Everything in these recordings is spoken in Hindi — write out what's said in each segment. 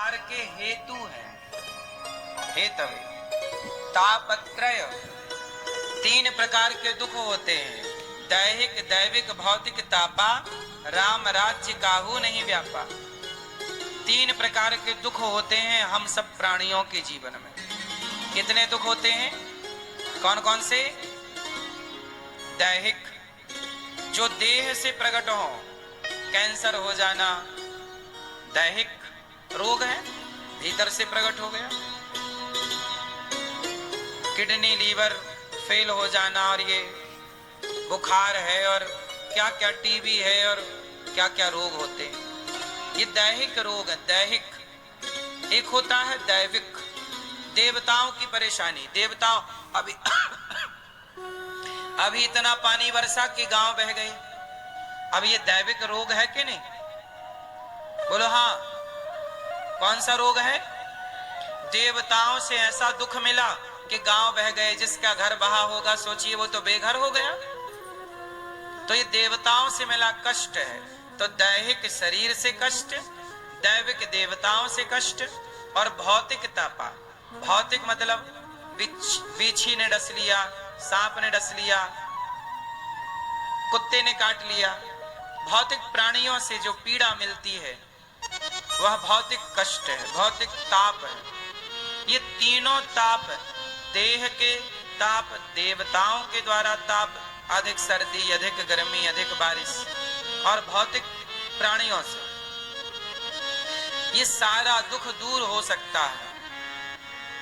संसार के हेतु हैं, हेतवे। तापत्रय, 3 प्रकार के दुख होते हैं, दैहिक, दैविक, भौतिक। तापा राम राज्य काहू नहीं व्यापा। 3 प्रकार के दुख होते हैं हम सब प्राणियों के जीवन में। कितने दुख होते हैं? कौन कौन से? दैहिक, जो देह से प्रकट हो, कैंसर हो जाना दैहिक रोग है, भीतर से प्रकट हो गया। किडनी लीवर फेल हो जाना, और ये बुखार है, और क्या क्या टीबी है, और क्या क्या रोग होते हैं, ये दैहिक रोग है, दैहिक। एक होता है दैविक, देवताओं की परेशानी। देवताओं अभी इतना पानी वर्षा के गांव बह गए, अब ये दैविक रोग है कि नहीं? बोलो हाँ। कौन सा रोग है? देवताओं से ऐसा दुख मिला कि गांव बह गए। जिसका घर बहा होगा, सोचिए वो तो बेघर हो गया। तो ये देवताओं से मिला कष्ट है। तो दैहिक शरीर से कष्ट, दैविक देवताओं से कष्ट, और भौतिक तापा। भौतिक मतलब बिच्छी ने डस लिया, सांप ने डस लिया, कुत्ते ने काट लिया। भौतिक प्राणियों से जो पीड़ा मिलती है वह भौतिक कष्ट है, भौतिक ताप है। ये तीनों ताप, देह के ताप, देवताओं के द्वारा ताप, अधिक सर्दी, अधिक गर्मी, अधिक बारिश, और भौतिक प्राणियों से, ये सारा दुख दूर हो सकता है।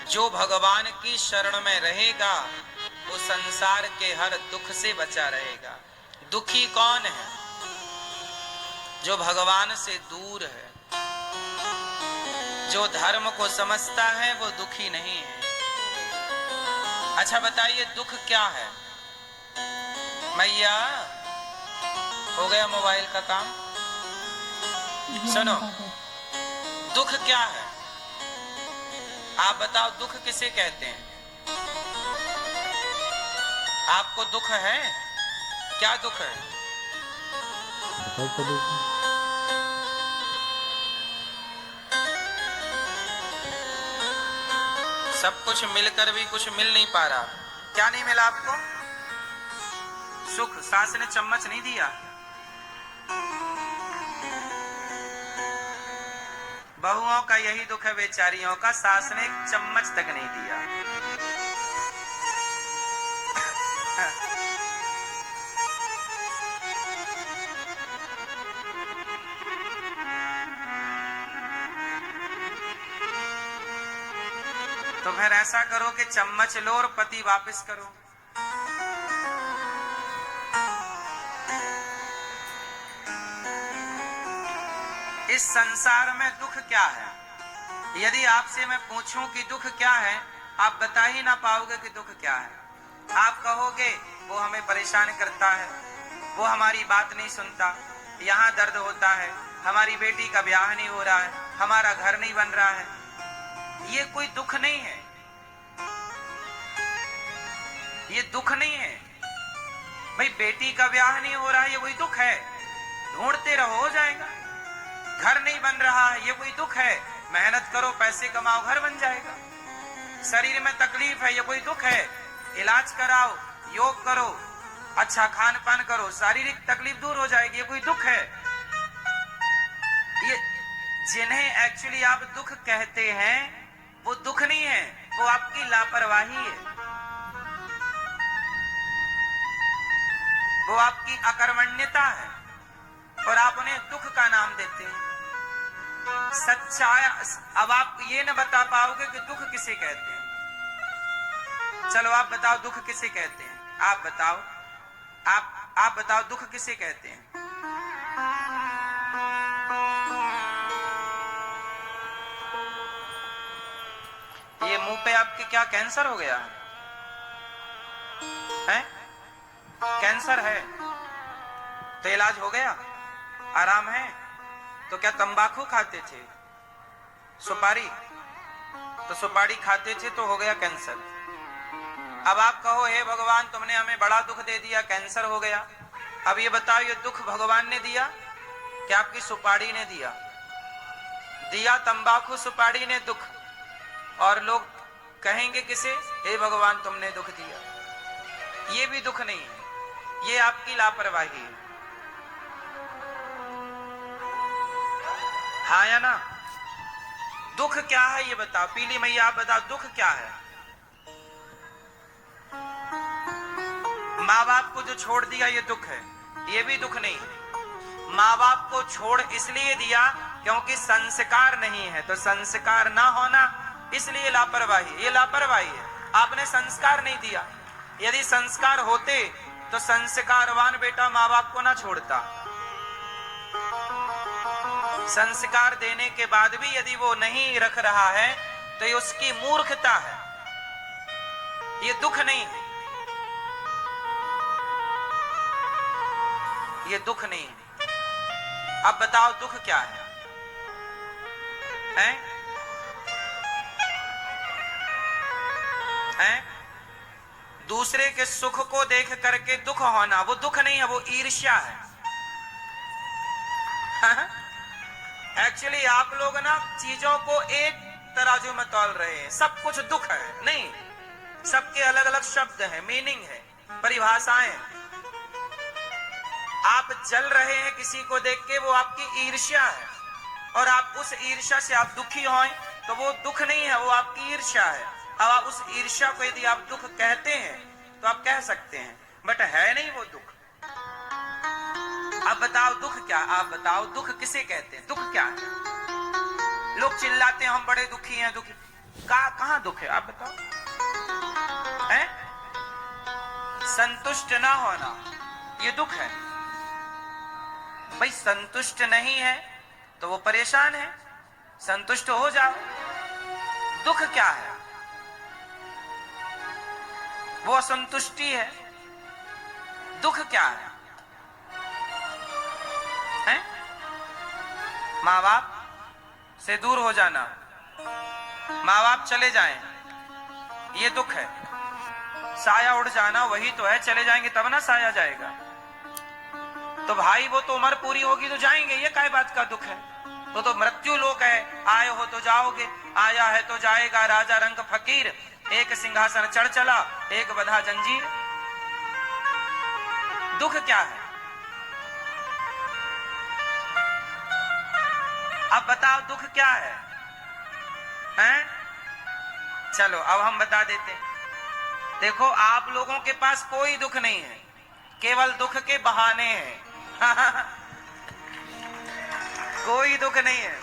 जो भगवान की शरण में रहेगा वो संसार के हर दुख से बचा रहेगा। दुखी कौन है? जो भगवान से दूर है, जो धर्म को समझता है वो दुखी नहीं है। अच्छा बताइए दुख क्या है? मैया हो गया मोबाइल का काम? सुनो, दुख क्या है? आप बताओ, दुख किसे कहते हैं? आपको दुख है? क्या दुख है? सब कुछ मिलकर भी कुछ मिल नहीं पा रहा। क्या नहीं मिला आपको? सुख। सास ने चम्मच नहीं दिया, बहुओं का यही दुख है बेचारियों का, सास ने एक चम्मच तक नहीं दिया। तो फिर ऐसा करो कि चम्मच लो और पति वापस करो। इस संसार में दुख क्या है? यदि आपसे मैं पूछूं कि दुख क्या है, आप बता ही ना पाओगे कि दुख क्या है। आप कहोगे वो हमें परेशान करता है, वो हमारी बात नहीं सुनता, यहाँ दर्द होता है, हमारी बेटी का ब्याह नहीं हो रहा है, हमारा घर नहीं बन रहा है। ये कोई दुख नहीं है, ये दुख नहीं है भाई। बेटी का ब्याह नहीं हो रहा है, ये कोई दुख है? ढूंढते रहो, हो जाएगा। घर नहीं बन रहा है, ये कोई दुख है? मेहनत करो, पैसे कमाओ, घर बन जाएगा। शरीर में तकलीफ है, ये कोई दुख है? इलाज कराओ, योग करो, अच्छा खान पान करो, शारीरिक तकलीफ दूर हो जाएगी। ये कोई दुख है? ये जिन्हें एक्चुअली आप दुख कहते हैं वो दुख नहीं है, वो आपकी लापरवाही है, वो आपकी अकर्मण्यता है, और आप उन्हें दुख का नाम देते हैं। सच्चाई अब आप ये न बता पाओगे कि दुख किसे कहते हैं। चलो आप बताओ दुख किसे कहते हैं? आप बताओ, आप बताओ दुख किसे कहते हैं? ये मुंह पे आपके क्या कैंसर हो गया है? कैंसर है तो इलाज हो गया, आराम है? तो क्या तंबाकू खाते थे, सुपारी? तो सुपारी खाते थे तो हो गया कैंसर। अब आप कहो हे भगवान तुमने हमें बड़ा दुख दे दिया, कैंसर हो गया। अब ये बताओ ये दुख भगवान ने दिया कि आपकी सुपारी ने दिया? दिया तंबाकू सुपारी ने दुख, और लोग कहेंगे किसे, हे भगवान तुमने दुख दिया। ये भी दुख नहीं है, ये आपकी लापरवाही है। हाँ या ना? दुख क्या है ये बताओ, पीली मैया आप बताओ, दुख क्या है? माँ बाप को जो छोड़ दिया ये दुख है, ये भी दुख नहीं है। माँ बाप को छोड़ इसलिए दिया क्योंकि संस्कार नहीं है, तो संस्कार ना होना इसलिए लापरवाही, ये लापरवाही है। आपने संस्कार नहीं दिया। यदि संस्कार होते तो संस्कारवान बेटा माँ बाप को ना छोड़ता। संस्कार देने के बाद भी यदि वो नहीं रख रहा है तो ये उसकी मूर्खता है, ये दुख नहीं है, ये दुख नहीं है। अब बताओ दुख क्या है? हैं? हैं? दूसरे के सुख को देख करके दुख होना, वो दुख नहीं है, वो ईर्ष्या है। एक्चुअली आप लोग ना चीजों को एक तराजू में तौल रहे हैं। सब कुछ दुख है नहीं, सबके अलग अलग शब्द हैं, मीनिंग है, परिभाषाएं। आप जल रहे हैं किसी को देख के, वो आपकी ईर्ष्या है, और आप उस ईर्ष्या से आप दुखी हों तो वो दुख नहीं है, वो आपकी ईर्ष्या है। अब आप उस ईर्ष्या को यदि आप दुख कहते हैं तो आप कह सकते हैं, बट है नहीं वो दुख। अब बताओ दुख क्या? आप बताओ दुख किसे कहते हैं? दुख क्या है? लोग चिल्लाते हैं हम बड़े दुखी हैं, दुखी कहां दुख है? आप बताओ। है? संतुष्ट ना होना ये दुख है। भाई संतुष्ट नहीं है तो वो परेशान है, संतुष्ट हो जाओ। दुख क्या है? वो असंतुष्टि है। दुख क्या है? हैं? माँ बाप से दूर हो जाना, माँ बाप चले जाएं, ये दुख है। साया उड़ जाना वही तो है, चले जाएंगे तब ना साया जाएगा। तो भाई वो तो उम्र पूरी होगी तो जाएंगे, ये काय बात का दुख है? तो मृत्यु लोक है, आए हो तो जाओगे, आया है तो जाएगा। राजा रंग फकीर, एक सिंहासन चढ़ चला, एक बंधा जंजीर। दुख क्या है? अब बताओ दुख क्या है? हैं? चलो अब हम बता देते हैं। देखो आप लोगों के पास कोई दुख नहीं है, केवल दुख के बहाने हैं। कोई दुख नहीं है।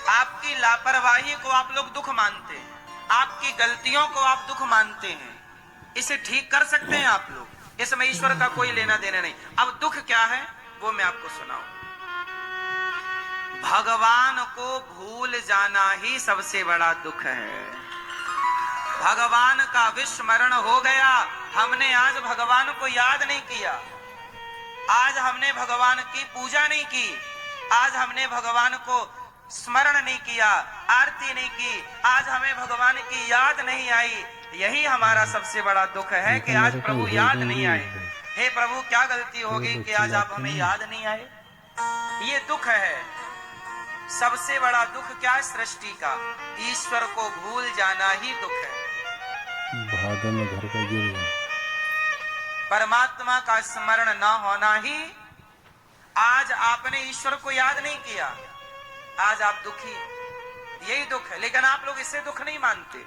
आपकी लापरवाही को आप लोग दुख मानते हैं, आपकी गलतियों को आप दुख मानते हैं। इसे ठीक कर सकते हैं आप लोग, इसमें ईश्वर का कोई लेना देना नहीं। अब दुख क्या है वो मैं आपको सुनाऊं। भगवान को भूल जाना ही सबसे बड़ा दुख है। भगवान का विस्मरण हो गया, हमने आज भगवान को याद नहीं किया, आज हमने भगवान की पूजा नहीं की, आज हमने भगवान को स्मरण नहीं किया, आरती नहीं की, आज हमें भगवान की याद नहीं आई। यही हमारा सबसे बड़ा दुख है कि आज प्रभु याद नहीं आए। हे प्रभु क्या गलती होगी कि आज आप हमें याद नहीं आए? ये दुख है। सबसे बड़ा दुख क्या है सृष्टि का? ईश्वर को भूल जाना ही दुख है। भादों में घर का गिर गया। परमात्मा का स्मरण न होना ही, आज आपने ईश्वर को याद नहीं किया, आज आप दुखी, यही दुख है। लेकिन आप लोग इससे दुख नहीं मानते।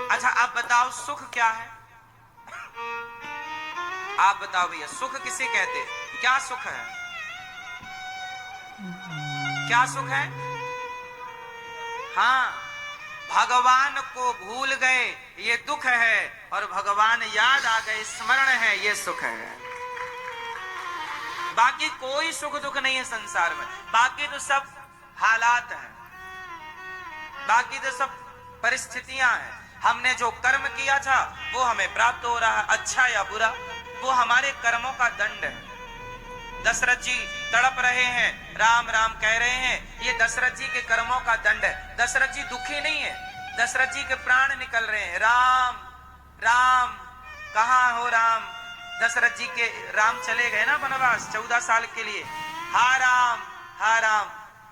अच्छा आप बताओ सुख क्या है? आप बताओ भैया सुख किसे कहते? क्या सुख है? क्या सुख है? हाँ, भगवान को भूल गए ये दुख है, और भगवान याद आ गए स्मरण है, ये सुख है। बाकी कोई सुख दुख नहीं है संसार में। बाकी तो सब हालात हैं, बाकी तो सब परिस्थितियां हैं। हमने जो कर्म किया था वो हमें प्राप्त हो रहा है, अच्छा या बुरा, वो हमारे कर्मों का दंड है। दशरथ जी तड़प रहे हैं, राम राम कह रहे हैं, ये दशरथ जी के कर्मों का दंड है। दशरथ जी दुखी नहीं है, दशरथ जी के प्राण निकल रहे हैं। राम राम कहाँ हो राम? दशरथ जी के राम चले गए ना वनवास 14 साल के लिए। हा हा राम,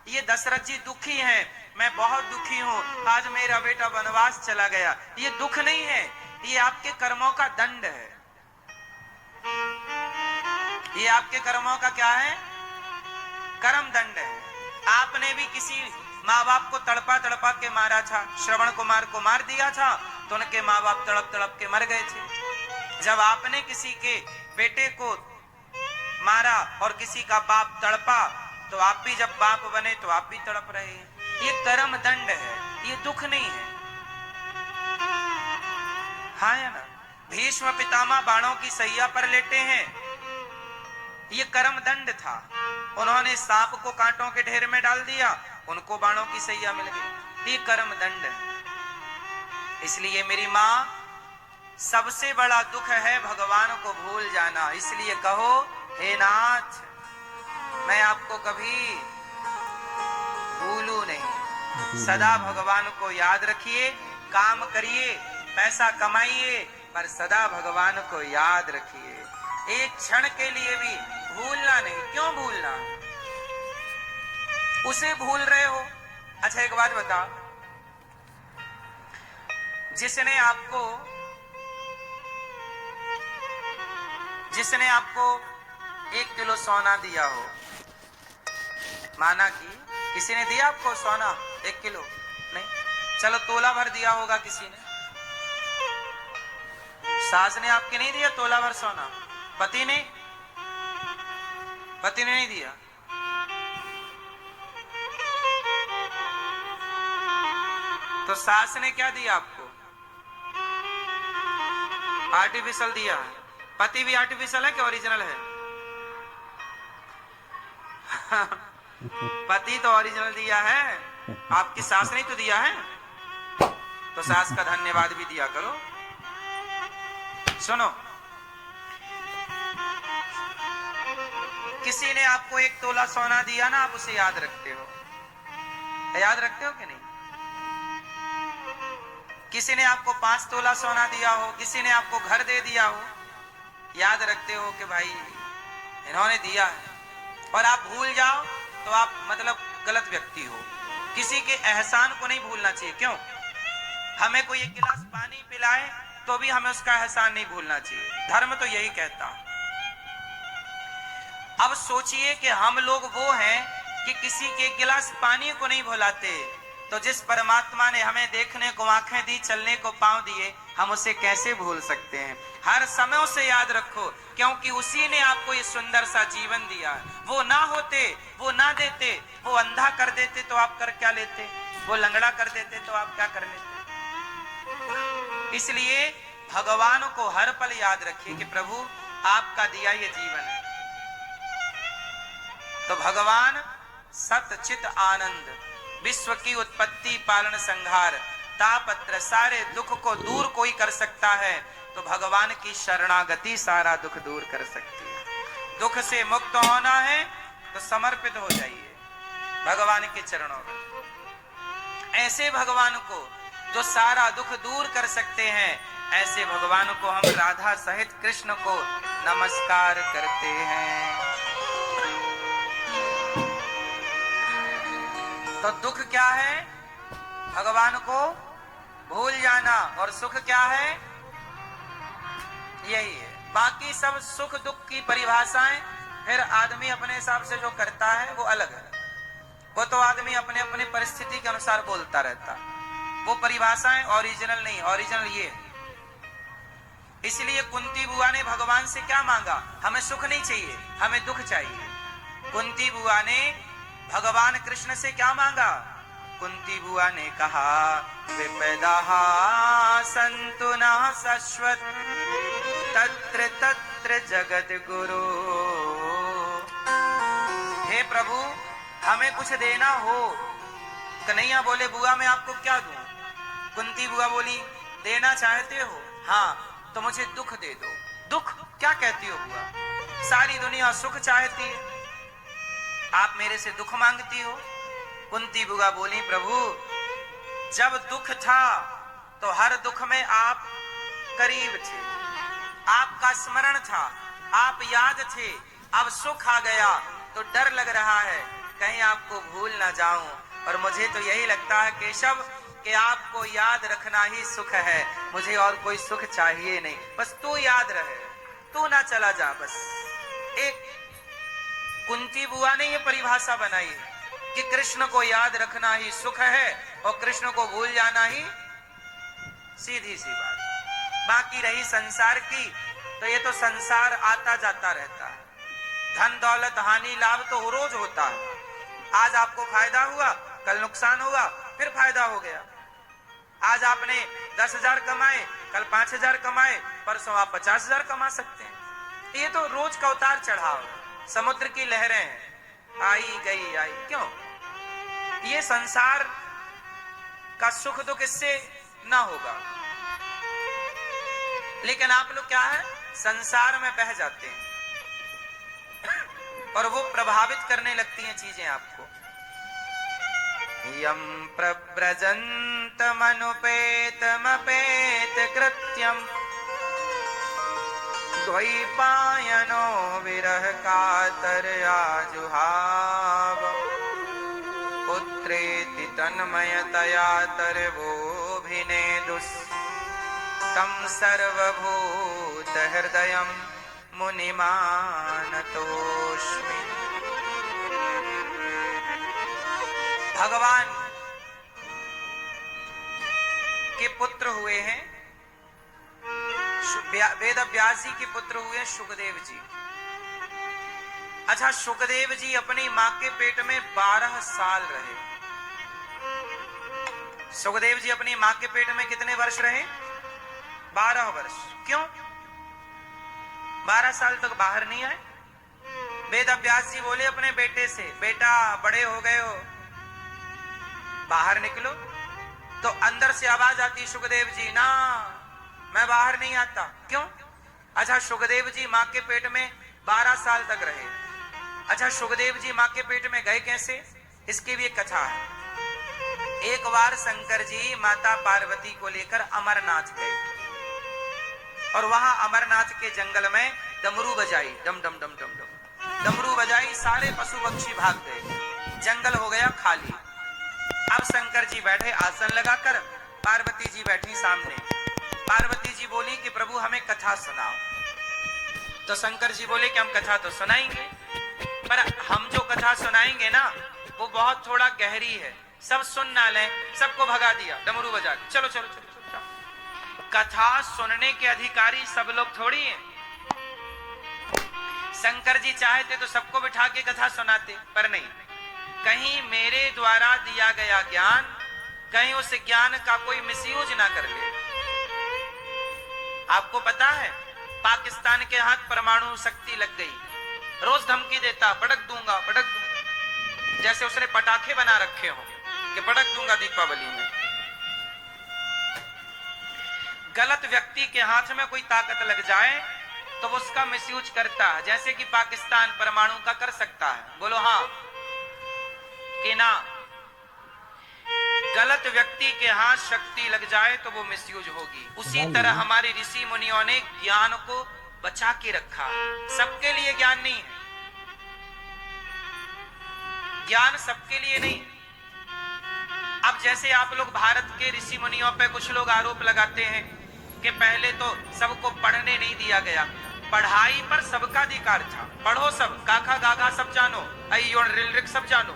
ये दशरथ जी दुखी हैं, मैं बहुत दुखी हूं, आज मेरा बेटा वनवास चला गया। ये दुख नहीं है, ये आपके कर्मों का दंड है। ये आपके कर्मों का क्या है? कर्म दंड है। आपने भी किसी माँ बाप को तड़पा तड़पा के मारा था, श्रवण कुमार को मार दिया था तो उनके माँ बाप तड़प तड़प के मर गए थे। जब आपने किसी के बेटे को मारा और किसी का बाप तड़पा तो आप भी जब बाप बने तो आप भी तड़प रहे हैं। ये कर्म दंड है, ये दुख नहीं है। हाँ या ना? भीष्म पितामह बाणों की सैया पर लेटे हैं, ये कर्म दंड था। उन्होंने सांप को कांटों के ढेर में डाल दिया, उनको बाणों की सैया मिल गई, ये कर्म दंड है। इसलिए मेरी माँ, सबसे बड़ा दुख है भगवान को भूल जाना। इसलिए कहो, हे नाथ, मैं आपको कभी भूलू नहीं। सदा भगवान को याद रखिए, काम करिए, पैसा कमाइए, पर सदा भगवान को याद रखिए। एक क्षण के लिए भी भूलना नहीं। क्यों भूलना? उसे भूल रहे हो। अच्छा एक बात बताओ, जिसने आपको 1 किलो सोना दिया हो, माना कि किसी ने दिया आपको सोना 1 किलो नहीं, चलो तोला भर दिया होगा किसी ने, सास ने आपके नहीं दिया तोला भर सोना, पति ने नहीं दिया, तो सास ने क्या दिया आपको? आर्टिफिशियल दिया है। पति भी आर्टिफिशियल है कि ओरिजिनल है? पति तो ओरिजिनल दिया है, आपकी सास ने तो दिया है, तो सास का धन्यवाद भी दिया करो। सुनो, किसी ने आपको 1 तोला सोना दिया ना, आप उसे याद रखते हो? याद रखते हो कि नहीं? किसी ने आपको 5 तोला सोना दिया हो, किसी ने आपको घर दे दिया हो, याद रखते हो कि भाई इन्होंने दिया है, और आप भूल जाओ तो आप मतलब गलत व्यक्ति हो। किसी के एहसान को नहीं भूलना चाहिए। क्यों? हमें कोई 1 गिलास पानी पिलाए तो भी हमें उसका एहसान नहीं भूलना चाहिए। धर्म तो यही कहता। अब सोचिए कि हम लोग वो हैं कि किसी के 1 गिलास पानी को नहीं भुलाते, तो जिस परमात्मा ने हमें देखने को आंखें दी, चलने को पांव दिए, हम उसे कैसे भूल सकते हैं? हर समय उसे याद रखो, क्योंकि उसी ने आपको ये सुंदर सा जीवन दिया। वो ना होते, वो ना देते, वो अंधा कर देते तो आप कर क्या लेते? वो लंगड़ा कर देते तो आप क्या कर लेते? इसलिए भगवान को हर पल याद रखिए कि प्रभु आपका दिया ये जीवन है। तो भगवान सत चित आनंद, विश्व की उत्पत्ति पालन संहार, तापत्र, सारे दुख को दूर कोई कर सकता है तो भगवान की शरणागति सारा दुख दूर कर सकती है। दुख से मुक्त होना है तो समर्पित हो जाइए भगवान के चरणों में। ऐसे भगवान को जो सारा दुख दूर कर सकते हैं, ऐसे भगवान को हम राधा सहित कृष्ण को नमस्कार करते हैं। तो दुख क्या है? भगवान को भूल जाना। और सुख क्या है? यही है। बाकी सब सुख दुख की परिभाषाएं फिर आदमी अपने हिसाब से जो करता है वो अलग है। वो तो आदमी अपने अपने परिस्थिति के अनुसार बोलता रहता। वो परिभाषाएं ओरिजिनल नहीं, ओरिजिनल ये है। इसलिए कुंती बुआ ने भगवान से क्या मांगा? हमें सुख नहीं चाहिए, हमें दुख चाहिए। कुंती बुआ ने भगवान कृष्ण से क्या मांगा? कुंती बुआ ने कहा, विपदा संतु न शश्वत तत्र तत्र जगत गुरु। हे प्रभु, हमें कुछ देना हो। कन्हैया बोले, बुआ मैं आपको क्या दूं? कुंती बुआ बोली, देना चाहते हो? हाँ, तो मुझे दुख दे दो। दुख क्या कहती हो बुआ? सारी दुनिया सुख चाहती है, आप मेरे से दुख मांगती हो। कुंती बुआ बोली, प्रभु जब दुख था तो हर दुख में आप करीब थे, आपका स्मरण था, आप याद थे। अब सुख आ गया तो डर लग रहा है कहीं आपको भूल ना जाऊं। और मुझे तो यही लगता है केशव कि आपको याद रखना ही सुख है, मुझे और कोई सुख चाहिए नहीं, बस तू याद रहे, तू ना चला जा। बस एक कुंती बुआ ने ये परिभाषा बनाई है कि कृष्ण को याद रखना ही सुख है और कृष्ण को भूल जाना ही सीधी सी बात। बाकी रही संसार की, तो ये तो संसार आता जाता रहता है, धन दौलत हानि लाभ तो रोज होता है। आज आपको फायदा हुआ, कल नुकसान हुआ, फिर फायदा हो गया। आज आपने 10,000 कमाए, कल 5,000 कमाए, परसों आप 50,000 कमा सकते हैं। ये तो रोज का उतार चढ़ाव है, समुद्र की लहरें हैं, आई गई आई। क्यों? ये संसार का सुख तो किससे ना होगा, लेकिन आप लोग क्या है, संसार में बह जाते हैं और वो प्रभावित करने लगती हैं चीजें आपको। यम प्रव्रजन्तमनुपेतमपेत कृत्यम द्वैपायनो विरह कातर आजुहाव पुत्रेति तन्मयतया तरवोभिनेदुस् तं सर्वभूत हृदयं मुनिमानतोस्मि। भगवान के पुत्र हुए हैं, वेद व्यास जी के पुत्र हुए सुखदेव जी। अच्छा, सुखदेव जी अपनी मां के पेट में 12 साल रहे। सुखदेव जी अपनी मां के पेट में कितने वर्ष रहे? 12 वर्ष। क्यों 12 साल तक बाहर नहीं आए? वेद व्यास जी बोले अपने बेटे से, बेटा बड़े हो गए हो, बाहर निकलो। तो अंदर से आवाज आती, सुखदेव जी ना, मैं बाहर नहीं आता। क्यों? अच्छा, सुखदेव जी मां के पेट में 12 साल तक रहे। अच्छा, सुखदेव जी मां के पेट में गए कैसे? इसकी भी एक कथा है। एक बार शंकर जी माता पार्वती को लेकर अमरनाथ गए और वहां अमरनाथ के जंगल में डमरू बजाई, डम डम डम डम डम डमरू बजाई, सारे पशु पक्षी भाग गए, जंगल हो गया खाली। अब शंकर जी बैठे आसन लगाकर, पार्वती जी बैठी सामने। पार्वती जी बोली कि प्रभु हमें कथा सुनाओ। तो शंकर जी बोले कि हम कथा तो सुनाएंगे, पर हम जो कथा सुनाएंगे ना वो बहुत थोड़ा गहरी है, सब सुन ना लें। सबको भगा दिया डमरू बजा के, चलो चलो चलो चलो। कथा सुनने के अधिकारी सब लोग थोड़ी हैं। शंकर जी चाहते तो सबको बिठा के कथा सुनाते, पर नहीं। कहीं मेरे द्वारा दिया गया ज्ञान, कहीं उस ज्ञान का कोई मिसयूज ना कर ले। आपको पता है पाकिस्तान के हाथ परमाणु शक्ति लग गई, रोज धमकी देता, पटक दूंगा पटक दूंगा, जैसे उसने पटाखे बना रखे हो कि पटक दूंगा दीपावली में। गलत व्यक्ति के हाथ में कोई ताकत लग जाए तो वो उसका मिसयूज करता है, जैसे कि पाकिस्तान परमाणु का कर सकता है। बोलो हाँ कि ना? गलत व्यक्ति के हाथ शक्ति लग जाए तो वो मिसयूज होगी। उसी तरह हमारे ऋषि मुनियों ने ज्ञान को बचा के रखा। सबके लिए ज्ञान नहीं है, ज्ञान सबके लिए नहीं। अब जैसे आप लोग भारत के ऋषि मुनियों पे कुछ लोग आरोप लगाते हैं कि पहले तो सबको पढ़ने नहीं दिया गया, पढ़ाई पर सबका अधिकार था, पढ़ो सब, काका गागा सब जानो, अयोन रिल सब जानो।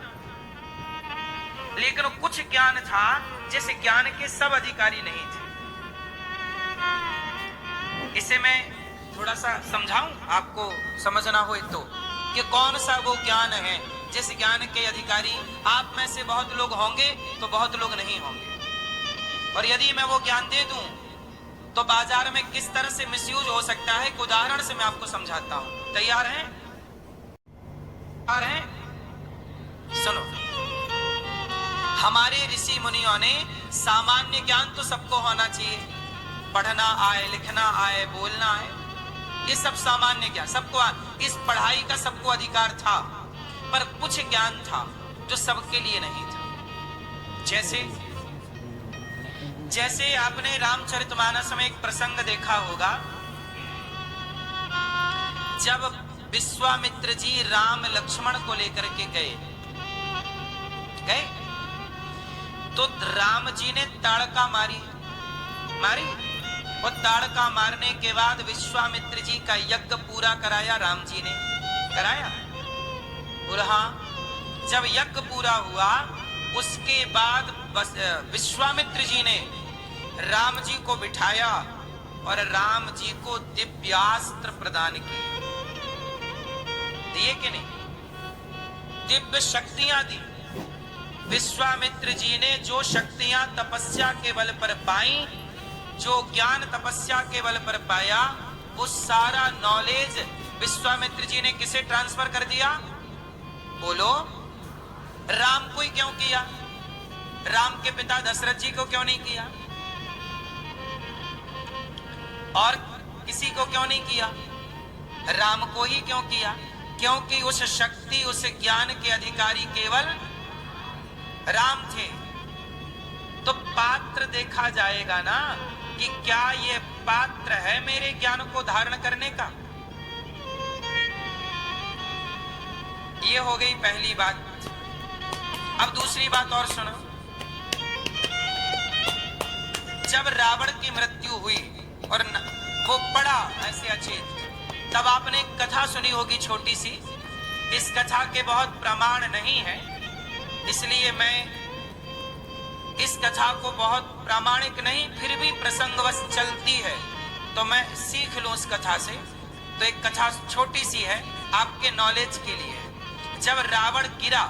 लेकिन कुछ ज्ञान था जिस ज्ञान के सब अधिकारी नहीं थे। इसे मैं थोड़ा सा समझाऊं, आपको समझना हो तो, कि कौन सा वो ज्ञान है जिस ज्ञान के अधिकारी आप में से बहुत लोग होंगे तो बहुत लोग नहीं होंगे। और यदि मैं वो ज्ञान दे दूं तो बाजार में किस तरह से मिसयूज हो सकता है, एक उदाहरण से मैं आपको समझाता हूं। तैयार हैं? तैयार हैं? सुनो, हमारे ऋषि मुनियों ने सामान्य ज्ञान तो सबको होना चाहिए, पढ़ना आए, लिखना आए, बोलना आए, ये सब सामान्य ज्ञान सबको, इस पढ़ाई का सबको अधिकार था। पर कुछ ज्ञान था जो सबके लिए नहीं था। जैसे आपने रामचरितमानस में एक प्रसंग देखा होगा, जब विश्वामित्र जी राम लक्ष्मण को लेकर के गए गए। तो राम जी ने ताड़का मारी। वो ताड़का मारने के बाद विश्वामित्र जी का यज्ञ पूरा कराया, राम जी ने कराया। और हाँ, जब यज्ञ पूरा हुआ उसके बाद विश्वामित्र जी ने राम जी को बिठाया और राम जी को दिव्यास्त्र प्रदान किए। दिए कि नहीं? दिव्य शक्तियां दी। विश्वामित्र जी ने जो शक्तियां तपस्या के बल पर पाई, जो ज्ञान तपस्या के बल पर पाया, वो सारा नॉलेज विश्वामित्र जी ने किसे ट्रांसफर कर दिया? बोलो, राम को ही क्यों किया? राम के पिता दशरथ जी को क्यों नहीं किया? और किसी को क्यों नहीं किया? राम को ही क्यों किया? क्योंकि उस शक्ति, उस ज्ञान के अधिकारी केवल राम थे। तो पात्र देखा जाएगा ना कि क्या ये पात्र है मेरे ज्ञान को धारण करने का। ये हो गई पहली बात। अब दूसरी बात और सुनो। जब रावण की मृत्यु हुई और वो पड़ा ऐसे अचेत, तब आपने एक कथा सुनी होगी छोटी सी। इस कथा के बहुत प्रमाण नहीं है, इसलिए मैं इस कथा को बहुत प्रामाणिक नहीं, फिर भी प्रसंगवश चलती है तो मैं सीख लूं उस कथा से। तो एक कथा छोटी सी है, आपके नॉलेज के लिए। जब रावण गिरा,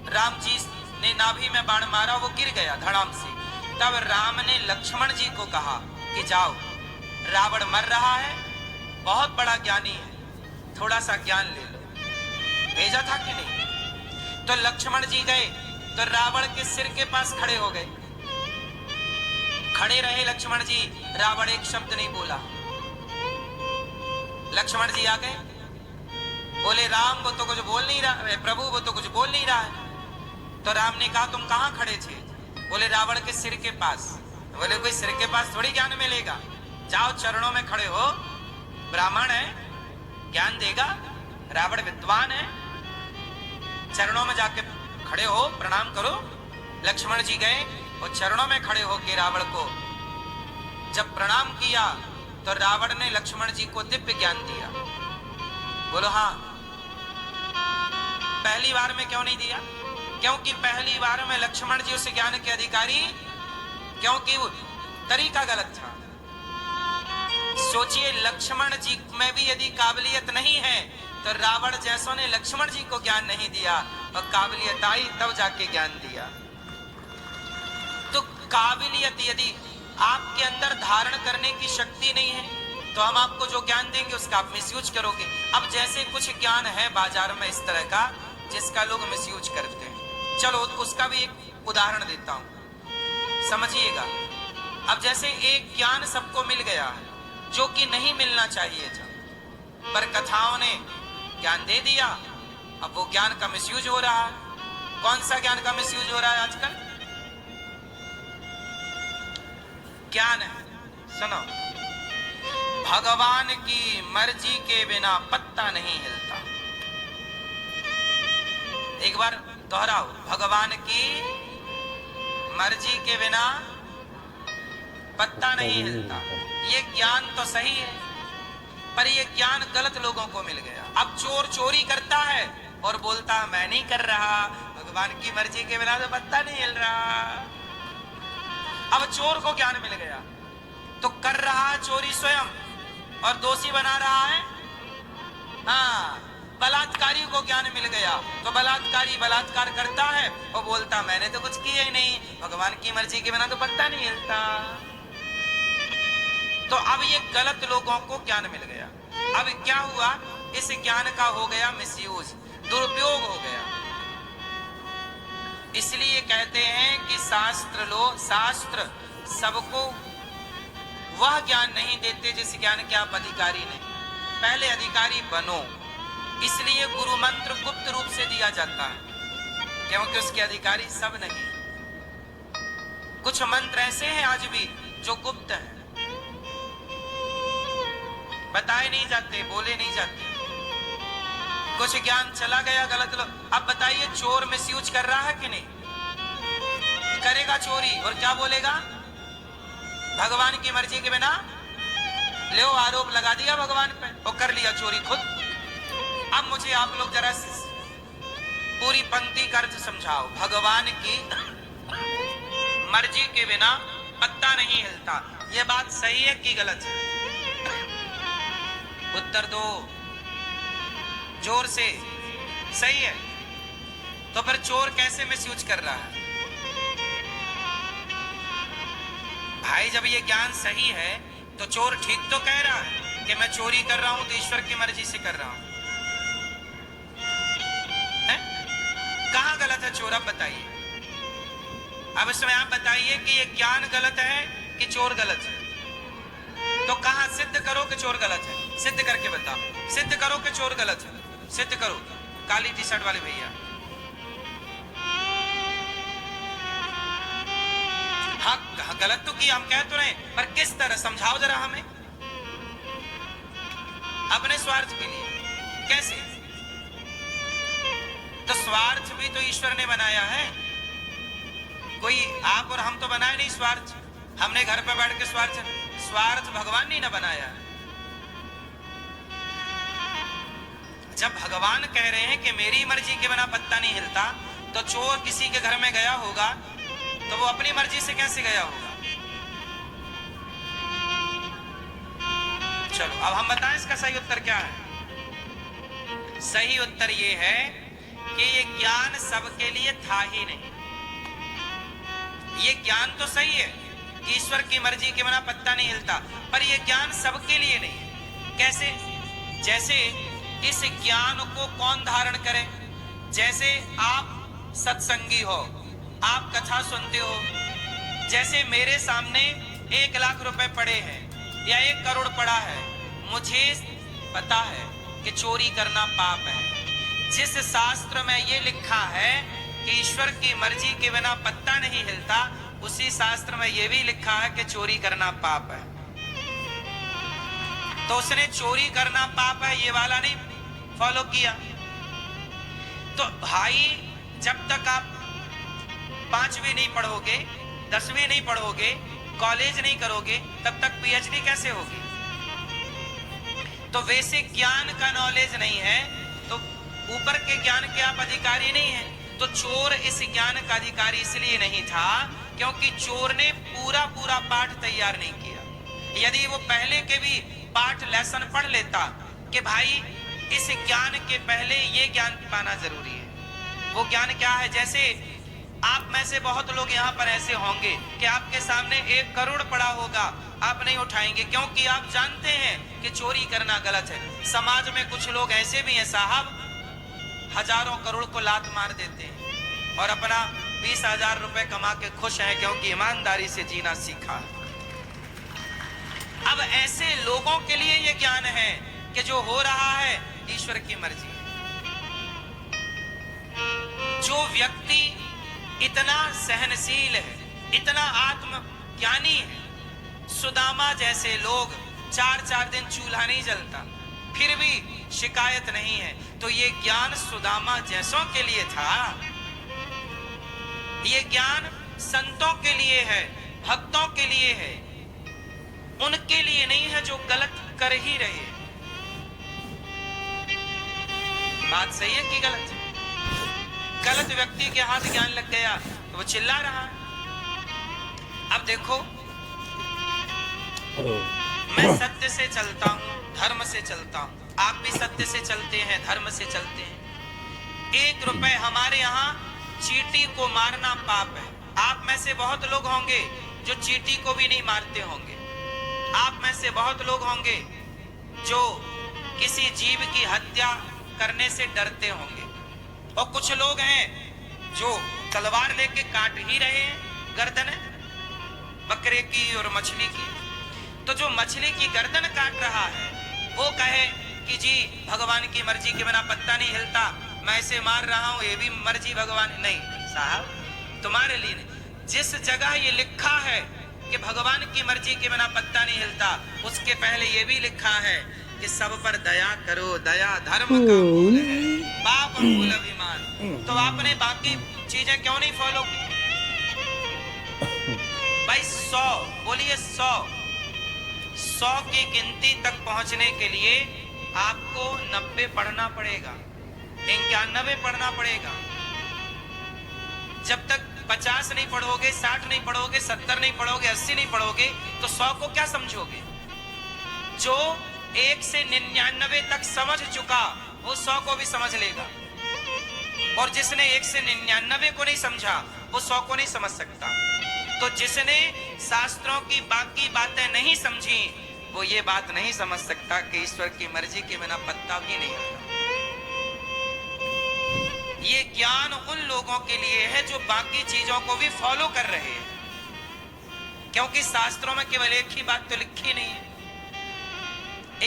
राम जी ने नाभि में बाण मारा, वो गिर गया धड़ाम से। तब राम ने लक्ष्मण जी को कहा कि जाओ, रावण मर रहा है, बहुत बड़ा ज्ञानी है, थोड़ा सा ज्ञान ले लो। भेजा था कि नहीं? तो लक्ष्मण जी गए तो रावण के सिर के पास खड़े हो गए। खड़े रहे लक्ष्मण जी, रावण एक शब्द नहीं बोला। लक्ष्मण जी आ गए, बोले राम वो तो कुछ बोल नहीं रहा है, प्रभु वो तो कुछ बोल नहीं रहा है। तो राम ने कहा तुम कहां खड़े थे? बोले रावण के सिर के पास। बोले कोई सिर के पास थोड़ी ज्ञान मिलेगा, जाओ चरणों में खड़े हो, ब्राह्मण है ज्ञान देगा, रावण विद्वान है, चरणों में जाके खड़े हो, प्रणाम करो। लक्ष्मण जी गए और चरणों में खड़े होकर रावण को जब प्रणाम किया तो रावण ने लक्ष्मण जी को दिव्य ज्ञान दिया। बोलो हाँ। पहली बार में क्यों नहीं दिया? क्योंकि पहली बार में लक्ष्मण जी उस ज्ञान के अधिकारी, क्योंकि वो तरीका गलत था। सोचिए, लक्ष्मण जी में भी यदि काबिलियत नहीं है तो रावण जैसों ने लक्ष्मण जी को ज्ञान नहीं दिया, और काबिलियत आई तब जाके ज्ञान दिया। तो काबिलियत यदि आपके अंदर धारण करने की शक्ति नहीं है तो हम आपको जो ज्ञान देंगे उसका आप मिसयूज करोगे। अब जैसे कुछ ज्ञान है बाजार में इस तरह का जिसका लोग मिसयूज करते हैं, चलो उसका भी एक उदाहरण देता हूं, समझिएगा। अब जैसे एक ज्ञान सबको मिल गया है जो कि नहीं मिलना चाहिए था, पर कथाओं ने ज्ञान दे दिया, अब वो ज्ञान का मिसयूज हो रहा है। कौन सा ज्ञान का मिसयूज हो रहा है आजकल? ज्ञान है, सुनो, भगवान की मर्जी के बिना पत्ता नहीं हिलता। एक बार दोहराओ, भगवान की मर्जी के बिना पत्ता नहीं हिलता। ये ज्ञान तो सही है, पर ये ज्ञान गलत लोगों को मिल गया। अब चोर चोरी करता है और बोलता है मैं नहीं कर रहा, भगवान की मर्जी के बिना तो पत्ता नहीं हिल रहा। अब चोर को ज्ञान मिल गया तो कर रहा है चोरी स्वयं और दोषी बना रहा है। हाँ, बलात्कारी को ज्ञान मिल गया तो बलात्कारी बलात्कार करता है और बोलता मैंने तो कुछ किया ही नहीं, भगवान की मर्जी के बिना तो पत्ता नहीं हिलता। तो अब ये गलत लोगों को ज्ञान मिल गया। अब क्या हुआ? इस ज्ञान का हो गया मिसयूज, दुरुपयोग हो गया। इसलिए कहते हैं कि शास्त्र सबको वह ज्ञान नहीं देते जिस ज्ञान के आप अधिकारी नहीं। पहले अधिकारी बनो, इसलिए गुरु मंत्र गुप्त रूप से दिया जाता है, क्योंकि उसके अधिकारी सब नहीं। कुछ मंत्र ऐसे हैं आज भी जो गुप्त हैं, बताए नहीं जाते, बोले नहीं जाते। कुछ ज्ञान चला गया गलत लोग। अब बताइए चोर मिसयूज कर रहा है कि नहीं? करेगा चोरी और क्या बोलेगा? भगवान की मर्जी के बिना ले आरोप लगा दिया भगवान पे और कर लिया चोरी खुद। अब मुझे आप लोग जरा पूरी पंक्ति का अर्थ समझाओ। भगवान की मर्जी के बिना पत्ता नहीं हिलता, यह बात सही है कि गलत है? उत्तर दो जोर से। सही है। तो फिर चोर कैसे मिसयूज कर रहा है? भाई जब ये ज्ञान सही है तो चोर ठीक तो कह रहा है कि मैं चोरी कर रहा हूं तो ईश्वर की मर्जी से कर रहा हूं। कहां गलत है चोर? अब बताइए। अब इसमें आप बताइए कि ये ज्ञान गलत है कि चोर गलत है? तो कहां सिद्ध करो कि चोर गलत है? सिद्ध करके बताओ। सिद्ध करो कि चोर गलत है। सिद्ध करो। काली टी शर्ट वाले भैया। हाँ गलत तो किया, हम कह तो रहे, पर किस तरह? समझाओ जरा हमें। अपने स्वार्थ के लिए कैसे? तो स्वार्थ भी तो ईश्वर ने बनाया है, कोई आप और हम तो बनाए नहीं स्वार्थ। हमने घर पे बैठ के स्वार्थ भगवान ने ना बनाया है। जब भगवान कह रहे हैं कि मेरी मर्जी के बिना पत्ता नहीं हिलता, तो चोर किसी के घर में गया होगा तो वो अपनी मर्जी से कैसे गया होगा? चलो अब हम बताएं इसका सही उत्तर क्या है। सही उत्तर ये है कि ये ज्ञान सबके लिए था ही नहीं। ये ज्ञान तो सही है कि ईश्वर की मर्जी के बिना पत्ता नहीं हिलता, पर ये ज्ञान सबके लिए नहीं है। कैसे? जैसे इस ज्ञान को कौन धारण करे? जैसे आप सत्संगी हो, आप कथा सुनते हो, जैसे मेरे सामने 1 लाख रुपए पड़े हैं या 1 करोड़ पड़ा है, मुझे पता है कि चोरी करना पाप है। जिस शास्त्र में ये लिखा है कि ईश्वर की मर्जी के बिना पत्ता नहीं हिलता, उसी शास्त्र में ये भी लिखा है कि चोरी करना पाप है। तो उसने चोरी करना पाप है ये वाला नहीं फॉलो किया। तो भाई जब तक आप 5वीं नहीं पढ़ोगे, 10वीं नहीं पढ़ोगे, कॉलेज नहीं करोगे, तब तक पीएचडी कैसे होगी? तो वैसे ज्ञान का नॉलेज नहीं है तो ऊपर के ज्ञान के आप अधिकारी नहीं है। तो चोर इस ज्ञान का अधिकारी इसलिए नहीं था क्योंकि चोर ने पूरा पाठ तैयार नहीं किया। यदि वो पहले के भी पाठ लेसन पढ़ लेता कि भाई इस ज्ञान के पहले ये ज्ञान पाना जरूरी है। वो ज्ञान क्या है? जैसे आप में से बहुत लोग यहाँ पर ऐसे होंगे कि आपके सामने 1 करोड़ पड़ा होगा, आप नहीं उठाएंगे क्योंकि आप जानते हैं कि चोरी करना गलत है। समाज में कुछ लोग ऐसे भी हैं साहब, हजारों करोड़ को लात मार देते हैं और अपना 20,000 रुपए कमा के खुश हैं क्योंकि ईमानदारी से जीना सीखा है। अब ऐसे लोगों के लिए ये ज्ञान है कि जो हो रहा है ईश्वर की मर्जी है। जो व्यक्ति इतना सहनशील है, इतना आत्मज्ञानी है, सुदामा जैसे लोग 4 दिन चूल्हा नहीं जलता फिर भी शिकायत नहीं है, तो ये ज्ञान सुदामा जैसों के लिए था। ये ज्ञान संतों के लिए है, भक्तों के लिए है, उनके लिए नहीं है जो गलत कर ही रहे। बात सही है कि गलत है? गलत व्यक्ति के हाथ ज्ञान लग गया तो वो चिल्ला रहा है। अब देखो, मैं सत्य से चलता हूं, धर्म से चलता हूं, आप भी सत्य से चलते हैं, धर्म से चलते हैं। 1 रुपए हमारे यहाँ चींटी को मारना पाप है। आप में से बहुत लोग होंगे जो चींटी को भी नहीं मारते होंगे। आप में से बहुत लोग होंगे जो किसी जीव की हत्या करने से डरते होंगे, और कुछ लोग हैं जो तलवार लेके काट ही रहे हैं गर्दन बकरे की और मछली की। तो जो मछली की गर्दन काट रहा है वो कहे कि जी भगवान की मर्जी के बिना पत्ता नहीं हिलता, मैं इसे मार रहा हूं, ये भी मर्जी भगवान। नहीं साहब, तुम्हारे लिए नहीं। जिस जगह ये लिखा है कि भगवान की मर्जी के बिना पत्ता नहीं हिलता, उसके पहले ये भी लिखा है कि सब पर दया करो, दया धर्म का मूल है, पाप मूल अभिमान। तो आपने बाकी चीजें क्यों नहीं फॉलो की भाई? 100 बोलिए 100 की गिनती तक पहुंचने के लिए आपको 90 पढ़ना पड़ेगा, 91 पढ़ना पड़ेगा। जब तक 50 नहीं पढ़ोगे, 60 नहीं पढ़ोगे, 70 नहीं पढ़ोगे, 80 नहीं पढ़ोगे तो 100 को क्या समझोगे? जो 1 से 99 तक समझ चुका वो 100 को भी समझ लेगा, और जिसने 1 से 99 को नहीं समझा वो 100 को नहीं समझ सकता। तो जिसने शास्त्रों की बाकी बातें नहीं समझी वो ये बात नहीं समझ सकता कि ईश्वर की मर्जी के बिना पत्ता भी नहीं हिलता। ये ज्ञान उन लोगों के लिए है जो बाकी चीजों को भी फॉलो कर रहे हैं, क्योंकि शास्त्रों में केवल एक ही बात तो लिखी नहीं है,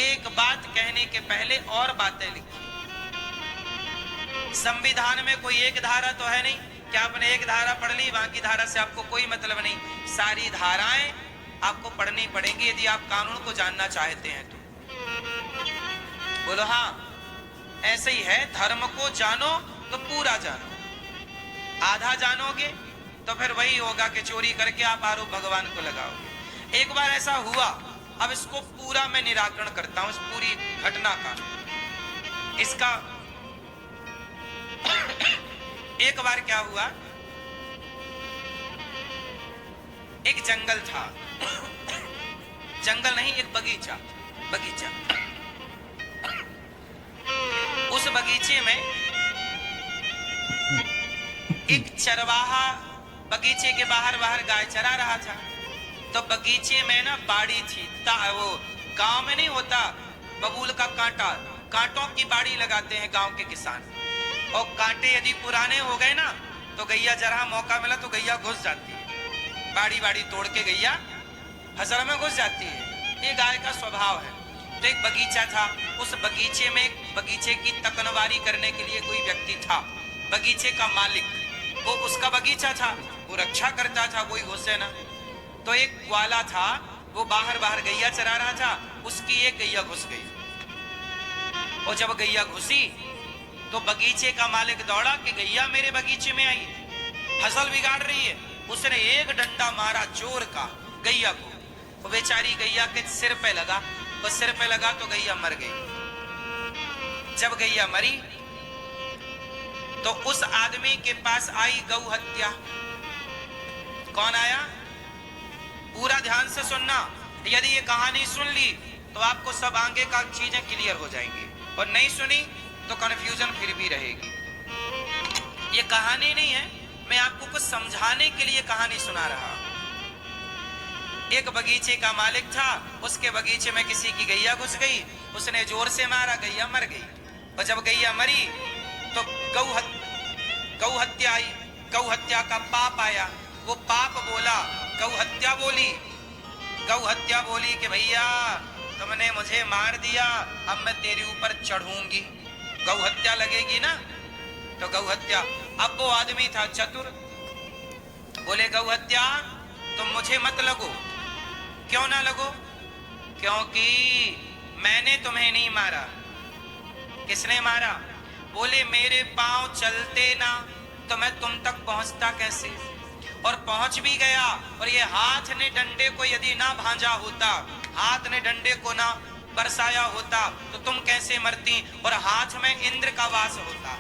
एक बात कहने के पहले और बातें लिखी। संविधान में कोई एक धारा तो है नहीं कि आपने एक धारा पढ़ ली, बाकी धारा से आपको कोई मतलब नहीं। सारी धाराएं आपको पढ़नी पड़ेंगी यदि आप कानून को जानना चाहते हैं तो। बोलो हाँ, ऐसे ही है। धर्म को जानो तो पूरा जानो, आधा जानोगे तो फिर वही होगा कि चोरी करके आप आरोप भगवान को लगाओगे। एक बार ऐसा हुआ, अब इसको पूरा मैं निराकरण करता हूं, इस पूरी घटना का। इसका एक बार क्या हुआ, एक जंगल था, जंगल नहीं, एक बगीचा। उस बगीचे में एक चरवाहा बगीचे के बाहर गाय चरा रहा था। तो बगीचे में ना बाड़ी थी, वो गांव में नहीं होता बबूल का कांटा, कांटों की बाड़ी लगाते हैं गांव के किसान, और कांटे यदि पुराने हो गए ना तो गैया जरा मौका मिला तो गैया घुस जाती है, बाड़ी तोड़ के गैया फसल में घुस जाती है, ये गाय का स्वभाव है। तो एक बगीचा था, उस बगीचे में बगीचे की तकनवारी करने के लिए कोई व्यक्ति था, बगीचे का मालिक, वो उसका बगीचा था, वो रक्षा करता था, कोई घुसे ना। तो एक ग्वाला था, वो बाहर गैया चरा रहा था, उसकी एक गैया घुस गई, और जब गैया घुसी तो बगीचे का मालिक दौड़ा कि गैया मेरे बगीचे में आई, फसल बिगाड़ रही है। उसने एक डंडा मारा जोर का गैया को, वो बेचारी गैया के सिर पे लगा, वो सिर पे लगा तो गैया मर गई। जब गैया मरी तो उस आदमी के पास आई गौ हत्या। कौन आया? पूरा ध्यान से सुनना, यदि ये कहानी सुन ली तो आपको सब आगे का चीजें क्लियर हो जाएंगी, और नहीं सुनी तो कंफ्यूजन फिर भी रहेगी। ये कहानी नहीं है, मैं आपको कुछ समझाने के लिए कहानी सुना रहा हूं। एक बगीचे का मालिक था, उसके बगीचे में किसी की गैया घुस गई, उसने जोर से मारा, गैया मर गई। और जब गैया मरी तो गौ हत्या आई, गौ हत्या का पाप आया। वो पाप बोला, गौ हत्या बोली कि भैया तुमने मुझे मार दिया, अब मैं तेरे ऊपर चढ़ूंगी, गौ हत्या लगेगी ना। तो गौ हत्या, अब वो आदमी था चतुर, बोले गौ हत्या तुम मुझे मत लगो। क्यों ना लगो? क्योंकि मैंने तुम्हें नहीं मारा। किसने मारा? बोले मेरे पांव चलते ना तो मैं तुम तक पहुंचता कैसे, और पहुंच भी गया। और ये हाथ ने डंडे को यदि ना भांजा होता, हाथ ने डंडे को ना बरसाया होता तो तुम कैसे मरती। और हाथ में इंद्र का वास होता,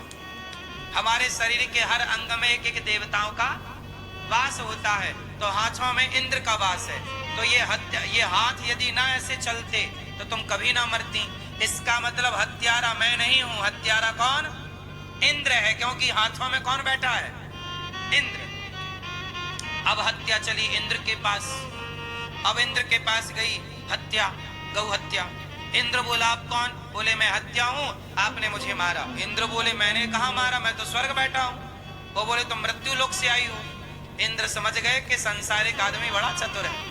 हमारे शरीर के हर अंग में एक एक देवताओं का वास होता है, तो हाथों में इंद्र का वास है। तो ये हाथ यदि ना ऐसे चलते तो तुम कभी ना मरती। इसका मतलब हत्यारा मैं नहीं हूं, हत्यारा कौन? इंद्र है, क्योंकि हाथों में कौन बैठा है? इंद्र। अब हत्या चली इंद्र के पास, अब इंद्र के पास गई हत्या, गौ हत्या। इंद्र बोला आप कौन? बोले मैं हत्या हूं, आपने मुझे मारा। इंद्र बोले मैंने कहां मारा, मैं तो स्वर्ग बैठा हूं। वो बोले तुम मृत्यु लोक से आई हो। इंद्र समझ गए कि संसारिक आदमी बड़ा चतुर है।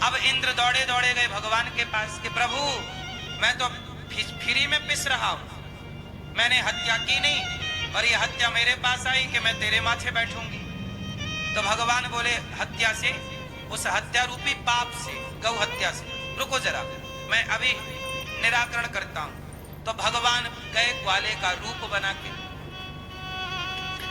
अब इंद्र दौड़े गए भगवान के पास कि प्रभु मैं तो फ्री में पिस रहा हूं, मैंने हत्या की नहीं, और ये हत्या मेरे पास आई कि मैं तेरे माथे बैठूंगी। तो भगवान बोले हत्या से, उस हत्या रूपी पाप से, गौ हत्या से, रुको जरा, मैं अभी निराकरण करता हूं। तो भगवान गए ग्वाले का रूप बना के।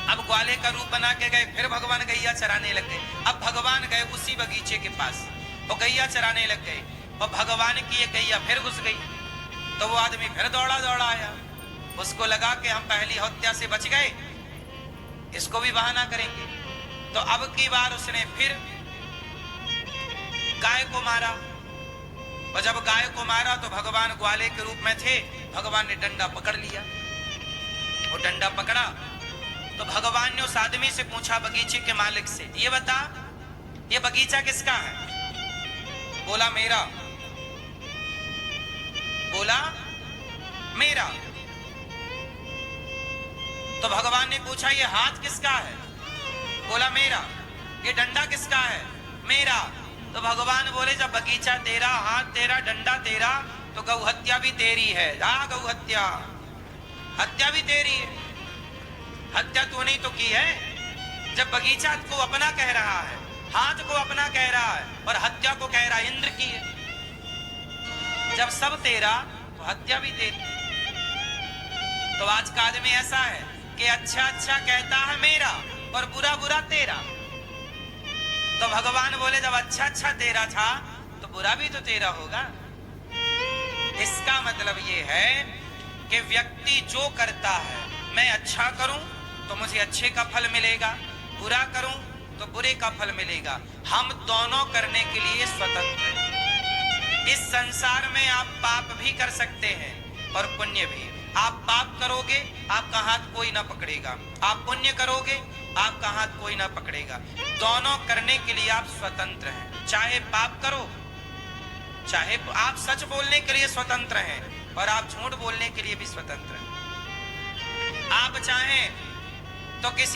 अब ग्वाले का रूप बना के गए, फिर भगवान गैया चराने लग गए। अब भगवान गए उसी बगीचे के पास, वो गैया चराने लग गए और भगवान की ये गैया फिर घुस गई। तो वो आदमी फिर दौड़ा दौड़ा आया, उसको लगा कि हम पहली हत्या से बच गए, इसको भी बहाना करेंगे। तो अब की बार उसने फिर गाय को मारा, और जब गाय को मारा तो भगवान ग्वाले के रूप में थे। भगवान ने डंडा पकड़ लिया, वो डंडा पकड़ा तो भगवान ने उस आदमी से पूछा, बगीचे के मालिक से, ये बता ये बगीचा किसका है? बोला मेरा। बोला मेरा। तो भगवान ने पूछा, ये हाथ किसका है? बोला मेरा। ये डंडा किसका है? मेरा। तो भगवान बोले, जब बगीचा तेरा, हाथ तेरा, डंडा तेरा, तो गौ हत्या भी तेरी है। गौ हत्या, हत्या भी तेरी है। हत्या तूने तो की है। जब बगीचा को अपना कह रहा है, हाथ को अपना कह रहा है, और हत्या को कह रहा है इंद्र की है। जब सब तेरा तो हत्या भी तेरी। तो आज का आदमी ऐसा है कि अच्छा अच्छा कहता है मेरा और बुरा बुरा तेरा। तो भगवान बोले, जब अच्छा अच्छा तेरा था तो बुरा भी तो तेरा होगा। इसका मतलब ये है कि व्यक्ति जो करता है, मैं अच्छा करूं तो मुझे अच्छे का फल मिलेगा, बुरा करूं तो बुरे का फल मिलेगा। हम दोनों करने के लिए स्वतंत्र हैं। इस संसार में आप पाप भी कर सकते हैं और पुण्य भी। आप पाप करोगे, आपका हाथ कोई ना पकड़ेगा। आप पुण्य करोगे, आपका हाथ कोई ना पकड़ेगा। दोनों करने के लिए आप स्वतंत्र हैं। चाहे पाप करो, चाहे आप सच बोलने के लिए स्वतंत्र हैं, और आप झूठ बोलने के लिए भी स्वतंत्र हैं। आप चाहें तो किसी